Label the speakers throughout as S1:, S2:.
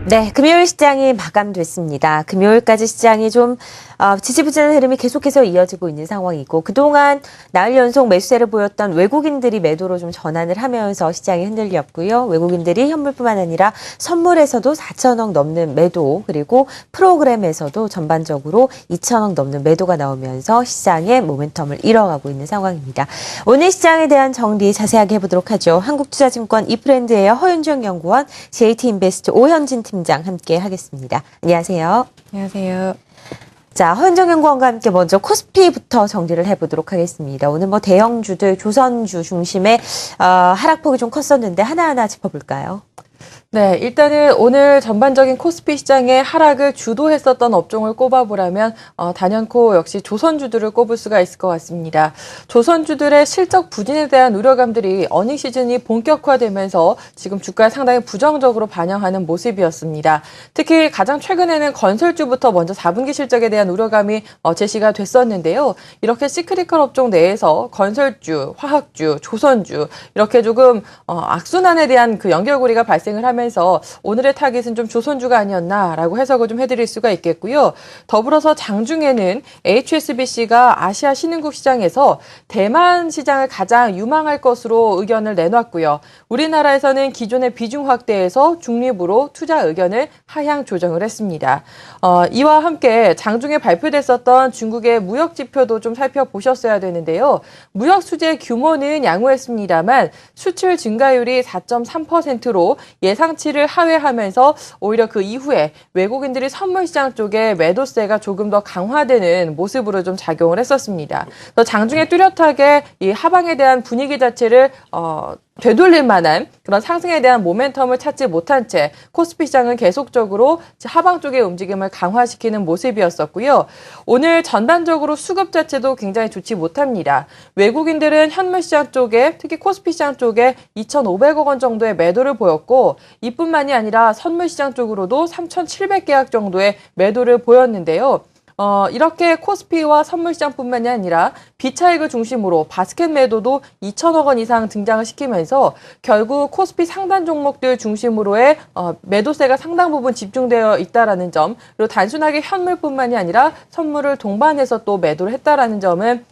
S1: 네, 금요일 시장이 마감됐습니다. 금요일까지 시장이 좀 지지부진한 흐름이 계속해서 이어지고 있는 상황이고 그동안 나흘 연속 매수세를 보였던 외국인들이 매도로 좀 전환을 하면서 시장이 흔들렸고요. 외국인들이 현물뿐만 아니라 선물에서도 4천억 넘는 매도 그리고 프로그램에서도 전반적으로 2천억 넘는 매도가 나오면서 시장의 모멘텀을 잃어가고 있는 상황입니다. 오늘 시장에 대한 정리 자세하게 해보도록 하죠. 한국투자증권 이프렌드에어 허윤정 연구원, JT인베스트 오현진 팀장 함께 하겠습니다. 안녕하세요.
S2: 안녕하세요.
S1: 자, 허윤정 연구원과 함께 먼저 코스피부터 정리를 해보도록 하겠습니다. 오늘 뭐 대형주들, 조선주 중심의 하락폭이 좀 컸었는데 하나하나 짚어볼까요?
S2: 네, 일단은 오늘 전반적인 코스피 시장의 하락을 주도했었던 업종을 꼽아보라면 단연코 역시 조선주들을 꼽을 수가 있을 것 같습니다. 조선주들의 실적 부진에 대한 우려감들이 어닝 시즌이 본격화되면서 지금 주가에 상당히 부정적으로 반영하는 모습이었습니다. 특히 가장 최근에는 건설주부터 먼저 4분기 실적에 대한 우려감이 제시가 됐었는데요. 이렇게 시크릿컬 업종 내에서 건설주, 화학주, 조선주 이렇게 조금 악순환에 대한 그 연결고리가 발생을 하면서 오늘의 타깃은 좀 조선주가 아니었나라고 해석을 좀 해드릴 수가 있겠고요. 더불어서 장중에는 HSBC가 아시아 신흥국 시장에서 대만 시장을 가장 유망할 것으로 의견을 내놨고요. 우리나라에서는 기존의 비중 확대에서 중립으로 투자 의견을 하향 조정을 했습니다. 이와 함께 장중에 발표됐었던 중국의 무역 지표도 좀 살펴보셨어야 되는데요. 무역 수지 규모는 양호했습니다만 수출 증가율이 4.3%로 예상치를 하회하면서 오히려 그 이후에 외국인들이 선물 시장 쪽에 매도세가 조금 더 강화되는 모습으로 좀 작용을 했었습니다. 장중에 뚜렷하게 이 하방에 대한 분위기 자체를 되돌릴 만한 그런 상승에 대한 모멘텀을 찾지 못한 채 코스피 시장은 계속적으로 하방 쪽의 움직임을 강화시키는 모습이었었고요. 오늘 전반적으로 수급 자체도 굉장히 좋지 못합니다. 외국인들은 현물 시장 쪽에 특히 코스피 시장 쪽에 2,500억 원 정도의 매도를 보였고 이뿐만이 아니라 선물 시장 쪽으로도 3,700계약 정도의 매도를 보였는데요. 이렇게 코스피와 선물시장뿐만이 아니라 비차익을 중심으로 바스켓 매도도 2천억 원 이상 등장을 시키면서 결국 코스피 상단 종목들 중심으로의 매도세가 상당 부분 집중되어 있다라는 점, 그리고 단순하게 현물뿐만이 아니라 선물을 동반해서 또 매도를 했다라는 점은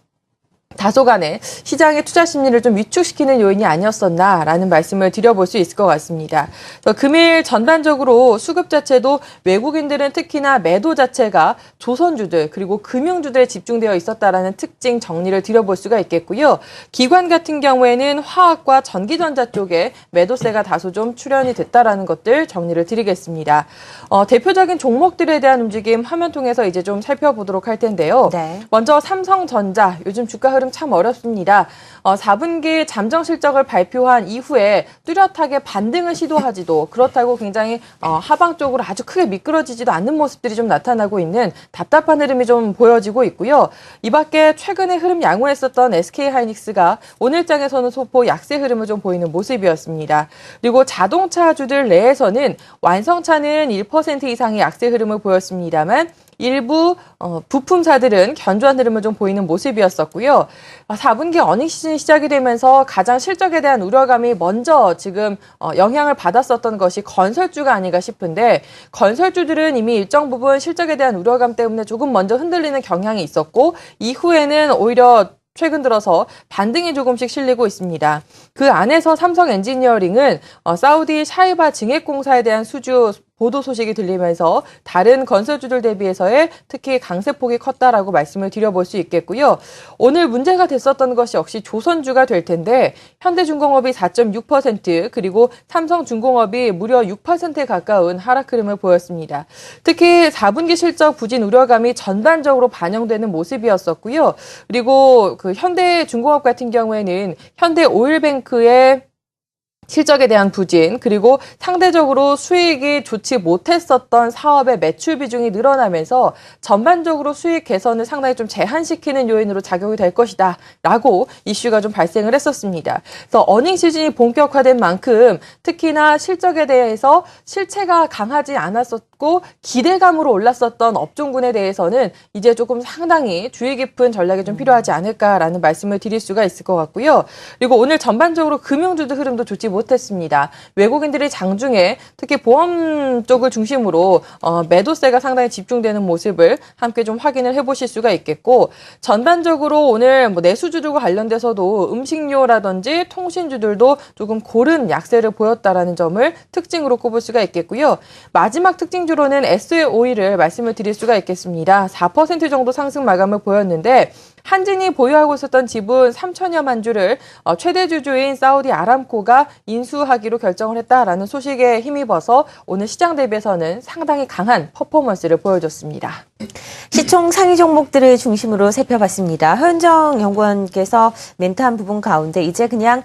S2: 다소간의 시장의 투자 심리를 좀 위축시키는 요인이 아니었었나라는 말씀을 드려볼 수 있을 것 같습니다. 금일 전반적으로 수급 자체도 외국인들은 특히나 매도 자체가 조선주들 그리고 금융주들에 집중되어 있었다라는 특징 정리를 드려볼 수가 있겠고요. 기관 같은 경우에는 화학과 전기전자 쪽에 매도세가 다소 좀 출현이 됐다라는 것들 정리를 드리겠습니다. 대표적인 종목들에 대한 움직임 화면 통해서 이제 좀 살펴보도록 할 텐데요.
S1: 네.
S2: 먼저 삼성전자 요즘 주가 흐름 참 어렵습니다. 4분기 잠정 실적을 발표한 이후에 뚜렷하게 반등을 시도하지도 그렇다고 굉장히 하방 쪽으로 아주 크게 미끄러지지도 않는 모습들이 좀 나타나고 있는 답답한 흐름이 좀 보여지고 있고요. 이 밖에 최근에 흐름 양호했었던 SK하이닉스가 오늘장에서는 소폭 약세 흐름을 좀 보이는 모습이었습니다. 그리고 자동차주들 내에서는 완성차는 1% 이상의 약세 흐름을 보였습니다만 일부 부품사들은 견조한 흐름을 좀 보이는 모습이었었고요. 4분기 어닝 시즌이 시작이 되면서 가장 실적에 대한 우려감이 먼저 지금 영향을 받았었던 것이 건설주가 아닌가 싶은데 건설주들은 이미 일정 부분 실적에 대한 우려감 때문에 조금 먼저 흔들리는 경향이 있었고 이후에는 오히려 최근 들어서 반등이 조금씩 실리고 있습니다. 그 안에서 삼성 엔지니어링은 사우디 샤이바 증액공사에 대한 수주 보도 소식이 들리면서 다른 건설주들 대비해서의 특히 강세폭이 컸다라고 말씀을 드려볼 수 있겠고요. 오늘 문제가 됐었던 것이 역시 조선주가 될 텐데 현대중공업이 4.6% 그리고 삼성중공업이 무려 6%에 가까운 하락 흐름을 보였습니다. 특히 4분기 실적 부진 우려감이 전반적으로 반영되는 모습이었었고요. 그리고 그 현대중공업 같은 경우에는 현대오일뱅크의 실적에 대한 부진, 그리고 상대적으로 수익이 좋지 못했었던 사업의 매출 비중이 늘어나면서 전반적으로 수익 개선을 상당히 좀 제한시키는 요인으로 작용이 될 것이다 라고 이슈가 좀 발생을 했었습니다. 그래서 어닝 시즌이 본격화된 만큼 특히나 실적에 대해서 실체가 강하지 않았었고 기대감으로 올랐었던 업종군에 대해서는 이제 조금 상당히 주의 깊은 전략이 좀 필요하지 않을까라는 말씀을 드릴 수가 있을 것 같고요. 그리고 오늘 전반적으로 금융주들 흐름도 좋지 못했습니다. 외국인들이 장중에 특히 보험 쪽을 중심으로 매도세가 상당히 집중되는 모습을 함께 좀 확인을 해보실 수가 있겠고, 전반적으로 오늘 내수주들과 관련돼서도 음식료라든지 통신주들도 조금 고른 약세를 보였다라는 점을 특징으로 꼽을 수가 있겠고요. 마지막 특징주로는 SOE를 말씀을 드릴 수가 있겠습니다. 4% 정도 상승 마감을 보였는데, 한진이 보유하고 있었던 지분 3천여만 주를 최대 주주인 사우디 아람코가 인수하기로 결정을 했다라는 소식에 힘입어서 오늘 시장 대비해서는 상당히 강한 퍼포먼스를 보여줬습니다.
S1: 시총 상위 종목들을 중심으로 살펴봤습니다. 허윤정 연구원께서 멘트한 부분 가운데 이제 그냥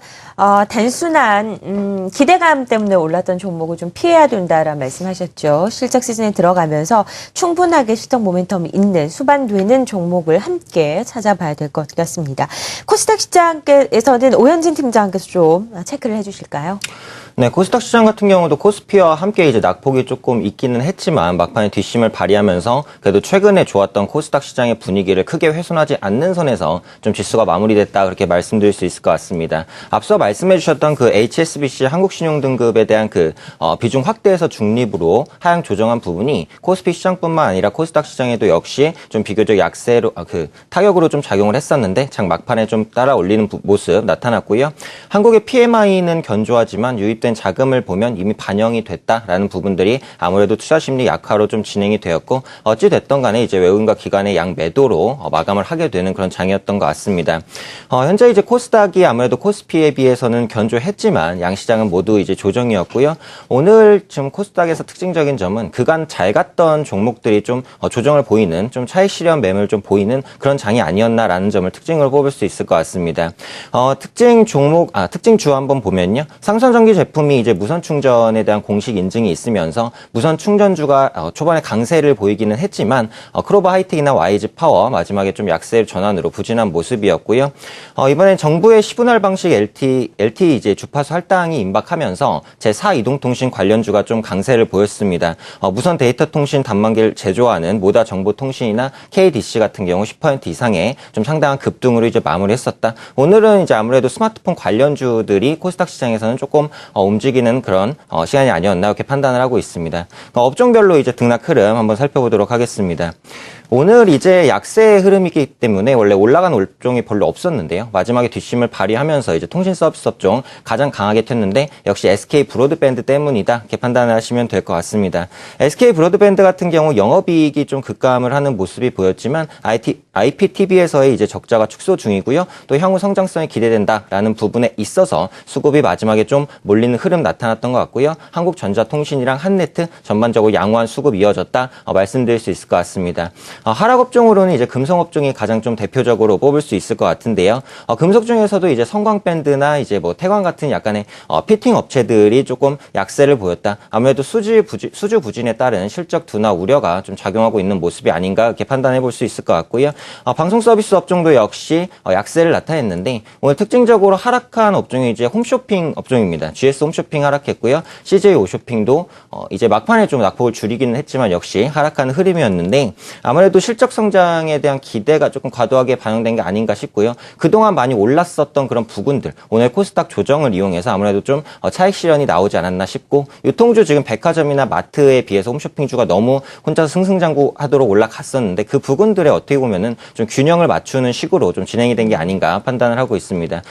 S1: 단순한 기대감 때문에 올랐던 종목을 좀 피해야 된다라는 말씀하셨죠. 실적 시즌에 들어가면서 충분하게 실적 모멘텀이 있는 수반되는 종목을 함께 찾아봐야 될 것 같습니다. 코스닥 시장에서는 오현진 팀장께서 좀 체크를 해주실까요?
S3: 네, 코스닥 시장 같은 경우도 코스피와 함께 이제 낙폭이 조금 있기는 했지만 막판에 뒷심을 발휘하면서 그래도 최근에 좋았던 코스닥 시장의 분위기를 크게 훼손하지 않는 선에서 좀 지수가 마무리됐다 그렇게 말씀드릴 수 있을 것 같습니다. 앞서 말씀해 주셨던 그 HSBC 한국신용등급에 대한 그 비중 확대에서 중립으로 하향 조정한 부분이 코스피 시장뿐만 아니라 코스닥 시장에도 역시 좀 비교적 약세로 타격으로 좀 작용을 했었는데 장 막판에 좀 따라 올리는 모습 나타났고요. 한국의 PMI는 견조하지만 유입 자금을 보면 이미 반영이 됐다라는 부분들이 아무래도 투자 심리 약화로 좀 진행이 되었고 어찌 됐던 간에 이제 외국인과 기관의 양 매도로 마감을 하게 되는 그런 장이었던 것 같습니다. 현재 이제 코스닥이 아무래도 코스피에 비해서는 견조했지만 양 시장은 모두 이제 조정이었고요. 오늘 지금 코스닥에서 특징적인 점은 그간 잘 갔던 종목들이 좀 조정을 보이는 좀 차익 실현 매물 좀 보이는 그런 장이 아니었나라는 점을 특징으로 뽑을 수 있을 것 같습니다. 특징 주 한번 보면요. 상선전기 제품이 이제 무선 충전에 대한 공식 인증이 있으면서 무선 충전주가 초반에 강세를 보이기는 했지만 크로바 하이텍이나 YG 파워 마지막에 좀 약세 전환으로 부진한 모습이었고요. 이번엔 정부의 시분할 방식 LTE 이제 주파수 할당이 임박하면서 제4 이동통신 관련주가 좀 강세를 보였습니다. 무선 데이터 통신 단말기를 제조하는 모다 정보통신이나 KDC 같은 경우 10% 이상의 좀 상당한 급등으로 이제 마무리했었다. 오늘은 이제 아무래도 스마트폰 관련주들이 코스닥 시장에서는 조금 움직이는 그런 시간이 아니었나 이렇게 판단을 하고 있습니다. 업종별로 이제 등락 흐름 한번 살펴보도록 하겠습니다. 오늘 이제 약세의 흐름이기 때문에 원래 올라간 업종이 별로 없었는데요. 마지막에 뒷심을 발휘하면서 이제 통신 서비스 업종 가장 강하게 튀었는데 역시 SK 브로드밴드 때문이다 이렇게 판단을 하시면 될 것 같습니다. SK 브로드밴드 같은 경우 영업이익이 좀 급감을 하는 모습이 보였지만 IPTV에서의 이제 적자가 축소 중이고요. 또 향후 성장성이 기대된다라는 부분에 있어서 수급이 마지막에 좀 몰리는 흐름 나타났던 것 같고요. 한국전자통신이랑 한네트 전반적으로 양호한 수급 이어졌다 말씀드릴 수 있을 것 같습니다. 하락 업종으로는 이제 금속 업종이 가장 좀 대표적으로 뽑을 수 있을 것 같은데요. 금속 중에서도 이제 성광밴드나 이제 뭐 태광 같은 약간의 피팅 업체들이 조금 약세를 보였다. 아무래도 수주 부진에 따른 실적 둔화 우려가 좀 작용하고 있는 모습이 아닌가 이렇게 판단해 볼 수 있을 것 같고요. 방송 서비스 업종도 역시 약세를 나타냈는데 오늘 특징적으로 하락한 업종이 이제 홈쇼핑 업종입니다. GS 홈쇼핑 하락했고요. CJ 오쇼핑도 이제 막판에 좀 낙폭을 줄이기는 했지만 역시 하락하는 흐름이었는데 아무래도 실적 성장에 대한 기대가 조금 과도하게 반영된 게 아닌가 싶고요. 그동안 많이 올랐었던 그런 부분들 오늘 코스닥 조정을 이용해서 아무래도 좀 차익 실현이 나오지 않았나 싶고 유통주 지금 백화점이나 마트에 비해서 홈쇼핑주가 너무 혼자서 승승장구하도록 올라갔었는데 그 부분들에 어떻게 보면은 좀 균형을 맞추는 식으로 좀 진행이 된 게 아닌가 판단을 하고 있습니다.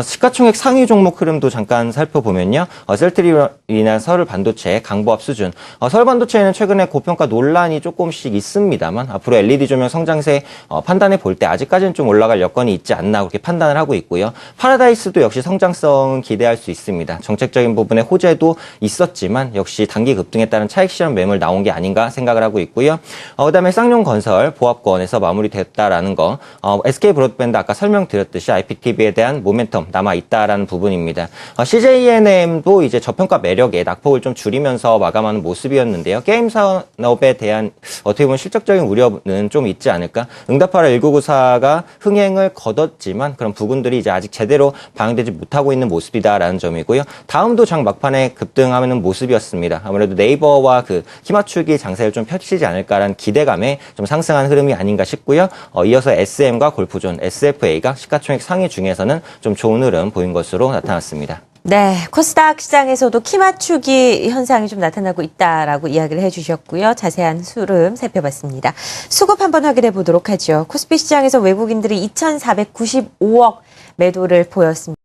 S3: 시가총액 상위 종목 흐름도 잠깐 살펴보면요. 셀트리온이나 서울반도체 강보합 수준. 서울반도체는 최근에 고평가 논란이 조금씩 있습니다만 앞으로 LED 조명 성장세 판단해 볼 때 아직까지는 좀 올라갈 여건이 있지 않나 그렇게 판단을 하고 있고요. 파라다이스도 역시 성장성은 기대할 수 있습니다. 정책적인 부분에 호재도 있었지만 역시 단기 급등에 따른 차익 실현 매물 나온 게 아닌가 생각을 하고 있고요. 그다음에 쌍용건설 보합권에서 마무리됐다라는 거. SK 브로드밴드 아까 설명드렸듯이 IPTV에 대한 모멘텀 남아 있다라는 부분입니다. CJENM도 이제 저평가 매력에 낙폭을 좀 줄이면서 마감하는 모습이었는데요. 게임 산업에 대한 어떻게 보면 실적적인 우려는 좀 있지 않을까. 응답하라 1994가 흥행을 거뒀지만 그런 부분들이 이제 아직 제대로 반영되지 못하고 있는 모습이다라는 점이고요. 다음도 장 막판에 급등하는 모습이었습니다. 아무래도 네이버와 그 키맞추기 장세를 좀 펼치지 않을까라는 기대감에 좀 상승한 흐름이 아닌가 싶고요. 이어서 SM과 골프존, SFA가 시가총액 상위 중에서는 좀 좋은 흐름 보인 것으로 나타났습니다.
S1: 네, 코스닥 시장에서도 키 맞추기 현상이 좀 나타나고 있다라고 이야기를 해주셨고요. 자세한 흐름 살펴봤습니다. 수급 한번 확인해 보도록 하죠. 코스피 시장에서 외국인들이 2,495억 매도를 보였습니다.